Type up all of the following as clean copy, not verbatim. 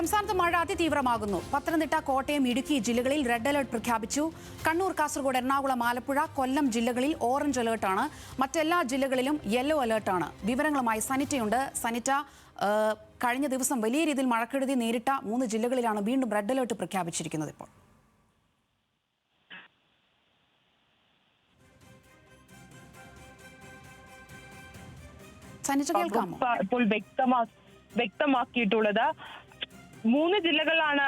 സംസ്ഥാനത്ത് മഴ അതിതീവ്രമാകുന്നു. പത്തനംതിട്ട, കോട്ടയം, ഇടുക്കി ജില്ലകളിൽ റെഡ് അലർട്ട് പ്രഖ്യാപിച്ചു. കണ്ണൂർ, കാസർഗോഡ്, എറണാകുളം, ആലപ്പുഴ, കൊല്ലം ജില്ലകളിൽ ഓറഞ്ച് അലർട്ടാണ്. മറ്റെല്ലാ ജില്ലകളിലും യെല്ലോ അലർട്ടാണ്. വിവരങ്ങളുമായി സനിറ്റയുണ്ട്. സനിറ്റ, കഴിഞ്ഞ ദിവസം വലിയ രീതിയിൽ മഴക്കെടുതി നേരിട്ട 3 ജില്ലകളിലാണ് വീണ്ടും റെഡ് അലർട്ട് പ്രഖ്യാപിച്ചിരിക്കുന്നത്. ഇപ്പോൾ സനിറ്റ കേൾക്കാമോ? ഇപ്പോൾ വ്യക്തമാക്കിയിട്ടുള്ളത് 3 ജില്ലകളിലാണ്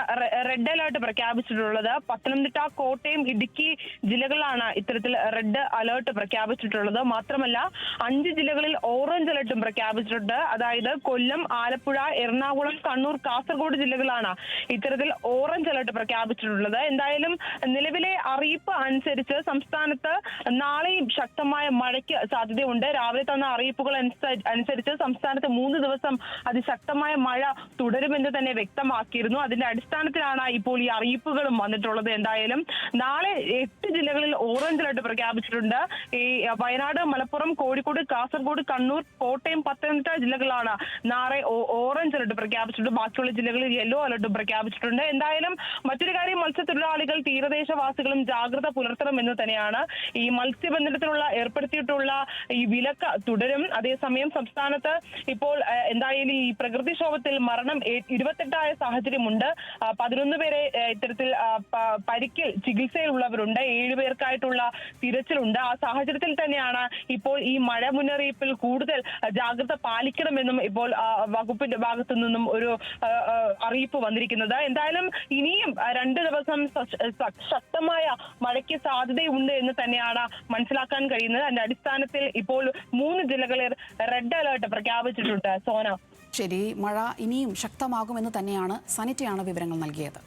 റെഡ് അലേർട്ട് പ്രഖ്യാപിച്ചിട്ടുള്ളത്. പത്തനംതിട്ട, കോട്ടയം, ഇടുക്കി ജില്ലകളിലാണ് ഇത്തരത്തിൽ റെഡ് അലേർട്ട് പ്രഖ്യാപിച്ചിട്ടുള്ളത്. മാത്രമല്ല 5 ജില്ലകളിൽ ഓറഞ്ച് അലേർട്ടും പ്രഖ്യാപിച്ചിട്ടുണ്ട്. അതായത് കൊല്ലം, ആലപ്പുഴ, എറണാകുളം, കണ്ണൂർ, കാസർഗോഡ് ജില്ലകളാണ് ഇത്തരത്തിൽ ഓറഞ്ച് അലേർട്ട് പ്രഖ്യാപിച്ചിട്ടുള്ളത്. എന്തായാലും നിലവിലെ അറിയിപ്പ് അനുസരിച്ച് സംസ്ഥാനത്ത് നാളെയും ശക്തമായ മഴയ്ക്ക് സാധ്യതയുണ്ട്. രാവിലെ തന്ന അറിയിപ്പുകൾ അനുസരിച്ച് സംസ്ഥാനത്ത് 3 ദിവസം അതിശക്തമായ മഴ തുടരുമെന്ന് തന്നെ വ്യക്തമാക്കിയിരുന്നു. അതിന്റെ അടിസ്ഥാനത്തിലാണ് ഇപ്പോൾ ഈ അറിയിപ്പുകളും വന്നിട്ടുള്ളത്. എന്തായാലും നാളെ 8 ജില്ലകളിൽ ഓറഞ്ച് അലർട്ട് പ്രഖ്യാപിച്ചിട്ടുണ്ട്. ഈ വയനാട്, മലപ്പുറം, കോഴിക്കോട്, കാസർഗോഡ്, കണ്ണൂർ, കോട്ടയം, പത്തനംതിട്ട ജില്ലകളാണ് നാളെ ഓറഞ്ച് അലർട്ട് പ്രഖ്യാപിച്ചിട്ടുണ്ട്. ബാക്കിയുള്ള ജില്ലകളിൽ യെല്ലോ അലർട്ടും പ്രഖ്യാപിച്ചിട്ടുണ്ട്. എന്തായാലും മറ്റൊരു കാര്യം, മത്സ്യത്തൊഴിലാളികൾ, തീരദേശവാസികളും ജാഗ്രത പുലർത്തണം എന്ന് തന്നെയാണ്. ഈ മത്സ്യബന്ധനത്തിനുള്ള ഏർപ്പെടുത്തിയിട്ടുള്ള ഈ വിലക്ക് തുടരും. അതേസമയം സംസ്ഥാനത്ത് ഇപ്പോൾ എന്തായാലും ഈ പ്രകൃതിക്ഷോഭത്തിൽ മരണം 28 സാഹചര്യമുണ്ട്. 11 പേരെ ഇത്തരത്തിൽ പരിക്കിൽ ചികിത്സയിലുള്ളവരുണ്ട്. 7 പേർക്കായിട്ടുള്ള തിരച്ചിലുണ്ട്. ആ സാഹചര്യത്തിൽ തന്നെയാണ് ഇപ്പോൾ ഈ മഴ മുന്നറിയിപ്പിൽ കൂടുതൽ ജാഗ്രത പാലിക്കണമെന്നും ഇപ്പോൾ വകുപ്പിന്റെ ഭാഗത്തു നിന്നും ഒരു അറിയിപ്പ് വന്നിരിക്കുന്നത്. എന്തായാലും ഇനിയും 2 ദിവസം ശക്തമായ മഴയ്ക്ക് സാധ്യതയുണ്ട് എന്ന് തന്നെയാണ് മനസ്സിലാക്കാൻ കഴിയുന്നത്. അതിന്റെ അടിസ്ഥാനത്തിൽ ഇപ്പോൾ 3 ജില്ലകളിൽ റെഡ് അലേർട്ട് പ്രഖ്യാപിച്ചിട്ടുണ്ട്. സോന, ശരി, മഴ ഇനിയും ശക്തമാകുമെന്ന് തന്നെയാണ് സനിറ്റയാണ് വിവരങ്ങൾ നൽകിയത്.